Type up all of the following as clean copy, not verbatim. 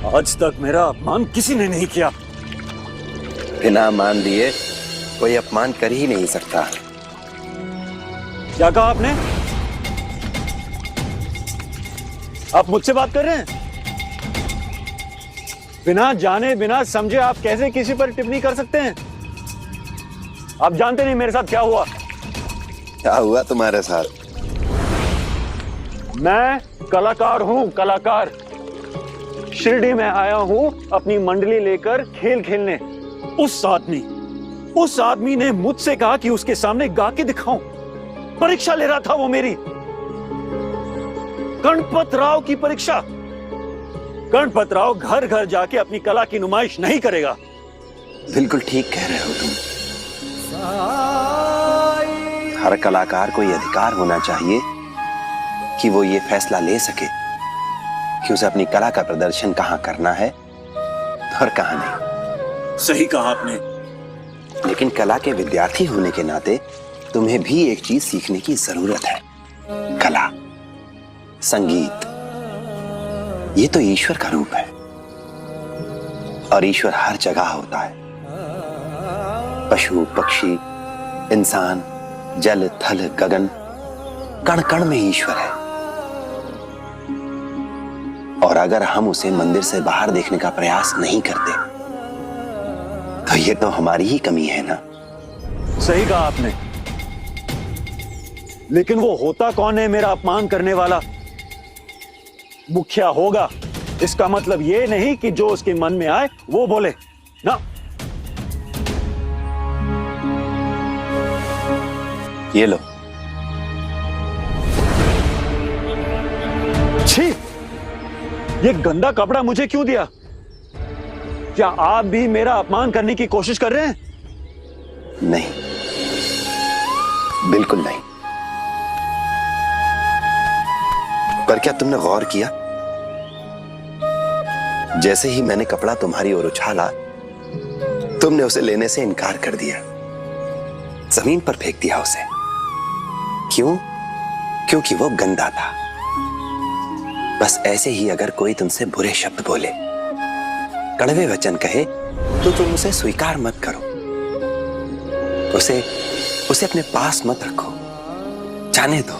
आज तक मेरा अपमान किसी ने नहीं किया। बिना मान दिए कोई अपमान कर ही नहीं सकता। क्या कहा आपने? आप मुझसे बात कर रहे हैं? बिना जाने बिना समझे आप कैसे किसी पर टिप्पणी कर सकते हैं? आप जानते नहीं मेरे साथ क्या हुआ। क्या हुआ तुम्हारे साथ? मैं कलाकार हूं, कलाकार। शिरडी में आया हूं अपनी मंडली लेकर खेल खेलने। उस आदमी ने मुझसे कहा कि उसके सामने गा के दिखाऊं। परीक्षा ले रहा था वो मेरी, गणपत राव की परीक्षा। गणपत राव घर घर जाके अपनी कला की नुमाइश नहीं करेगा। बिल्कुल ठीक कह रहे हो तुम। हर कलाकार को यह अधिकार होना चाहिए कि वो ये फैसला ले सके कि उसे अपनी कला का प्रदर्शन कहां करना है और कहां नहीं। सही कहा आपने। लेकिन कला के विद्यार्थी होने के नाते तुम्हें भी एक चीज सीखने की जरूरत है। कला, संगीत, ये तो ईश्वर का रूप है और ईश्वर हर जगह होता है। पशु, पक्षी, इंसान, जल, थल, गगन, कण कण में ईश्वर है। और अगर हम उसे मंदिर से बाहर देखने का प्रयास नहीं करते तो ये तो हमारी ही कमी है ना। सही कहा आपने। लेकिन वो होता कौन है मेरा अपमान करने वाला? मुखिया होगा। इसका मतलब ये नहीं कि जो उसके मन में आए वो बोले ना। ये लो। छी! ये गंदा कपड़ा मुझे क्यों दिया? क्या आप भी मेरा अपमान करने की कोशिश कर रहे हैं? नहीं, बिल्कुल नहीं। पर क्या तुमने गौर किया, जैसे ही मैंने कपड़ा तुम्हारी ओर उछाला तुमने उसे लेने से इनकार कर दिया, जमीन पर फेंक दिया उसे। क्यों? क्योंकि वो गंदा था। बस ऐसे ही अगर कोई तुमसे बुरे शब्द बोले, कड़वे वचन कहे, तो तुम उसे स्वीकार मत करो। उसे अपने पास मत रखो, जाने दो।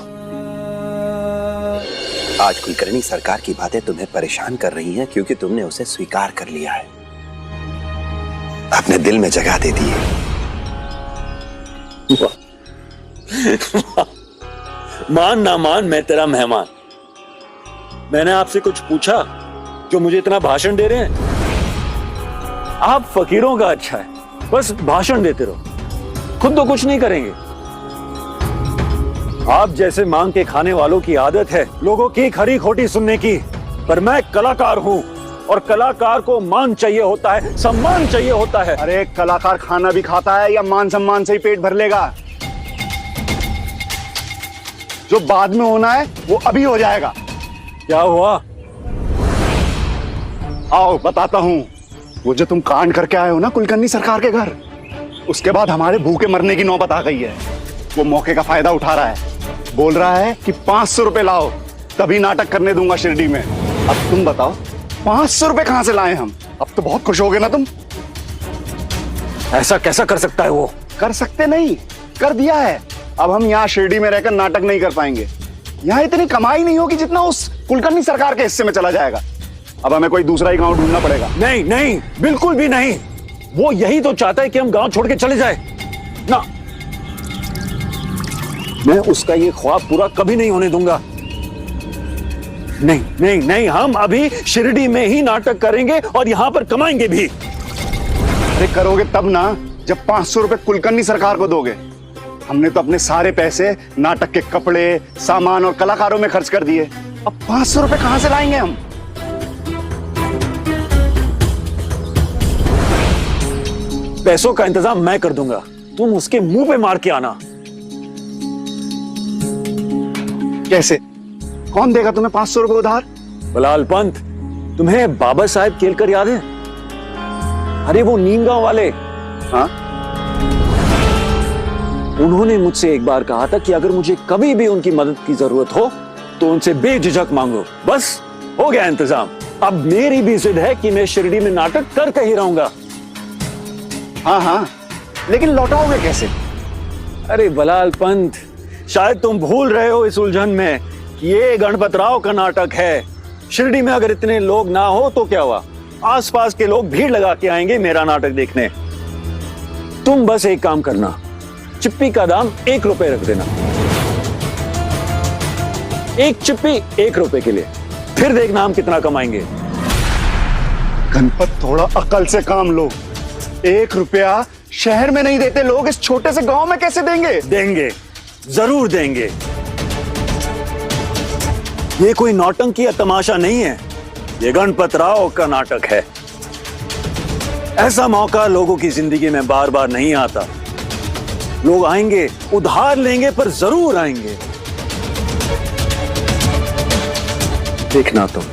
आज कुलकर्णी सरकार की बातें तुम्हें परेशान कर रही हैं क्योंकि तुमने उसे स्वीकार कर लिया है, अपने दिल में जगह दे दी है। मान ना मान, मैं तेरा मेहमान। मैंने आपसे कुछ पूछा जो मुझे इतना भाषण दे रहे हैं? आप फकीरों का अच्छा है, बस भाषण देते रहो, खुद तो कुछ नहीं करेंगे। आप जैसे मांग के खाने वालों की आदत है लोगों की खरी खोटी सुनने की। पर मैं कलाकार हूं और कलाकार को मान चाहिए होता है, सम्मान चाहिए होता है। अरे कलाकार खाना भी खाता है या मान सम्मान से ही पेट भर लेगा? जो बाद में होना है वो अभी हो जाएगा। क्या हुआ? आओ बताता हूँ। वो जो तुम कांड करके आए हो ना कुलकर्णी सरकार के घर, उसके बाद हमारे भूखे मरने की नौबत आ गई है। वो मौके का फायदा उठा रहा है, बोल रहा है कि 500 रुपए लाओ तभी नाटक करने दूंगा शिरडी में। अब तुम बताओ 500 रुपए कहां से लाए हम? अब तो बहुत खुश हो गए ना तुम। ऐसा कैसा कर सकता है वो? कर सकते नहीं, कर दिया है। अब हम यहाँ शिरडी में रहकर नाटक नहीं कर पाएंगे। यहाँ इतनी कमाई नहीं होगी जितना उस कुलकर्णी सरकार के हिस्से में चला जाएगा। अब हमें कोई दूसरा ही गांव ढूंढना पड़ेगा। नहीं नहीं, बिल्कुल भी नहीं। वो यही तो चाहता है कि हम गांव छोड़ के चले जाए ना। मैं उसका ये ख्वाब पूरा कभी नहीं होने दूंगा। नहीं नहीं नहीं, हम अभी शिरडी में ही नाटक करेंगे और यहां पर कमाएंगे भी। अरे करोगे तब ना जब 500 रुपए कुलकर्णी सरकार को दोगे। हमने तो अपने सारे पैसे नाटक के कपड़े, सामान और कलाकारों में खर्च कर दिए। अब 500 रुपए कहां से लाएंगे हम? पैसों का इंतजाम मैं कर दूंगा, तुम उसके मुंह पे मार के आना। कैसे? कौन देगा तुम्हें 500 रुपए उधार? बलाल पंत, तुम्हें बाबा साहेब केलकर याद है? अरे वो नीम गांव वाले। हाँ? उन्होंने मुझसे एक बार कहा था कि अगर मुझे कभी भी उनकी मदद की जरूरत हो तो उनसे बेझिझक मांगो। बस हो गया इंतजाम। अब मेरी भी जिद है कि मैं शिरडी में नाटक कर ही रहूंगा। हाँ हाँ, लेकिन लौटाओगे कैसे? अरे बलाल पंत, शायद तुम भूल रहे हो इस उलझन में कि ये गणपत राव का नाटक है। शिरडी में अगर इतने लोग ना हो तो क्या हुआ, आसपास के लोग भीड़ लगा के आएंगे मेरा नाटक देखने। तुम बस एक काम करना, चिप्पी का दाम 1 रुपए रख देना, एक चिप्पी 1 रुपए के लिए, फिर देखना हम कितना कमाएंगे। गणपत, थोड़ा अकल से काम लो। 1 रुपया शहर में नहीं देते लोग, इस छोटे से गांव में कैसे देंगे? देंगे, जरूर देंगे। ये कोई नौटंकी या तमाशा नहीं है, ये गणपत राव का नाटक है। ऐसा मौका लोगों की जिंदगी में बार बार नहीं आता। लोग आएंगे, उधार लेंगे, पर जरूर आएंगे। देखना तुम।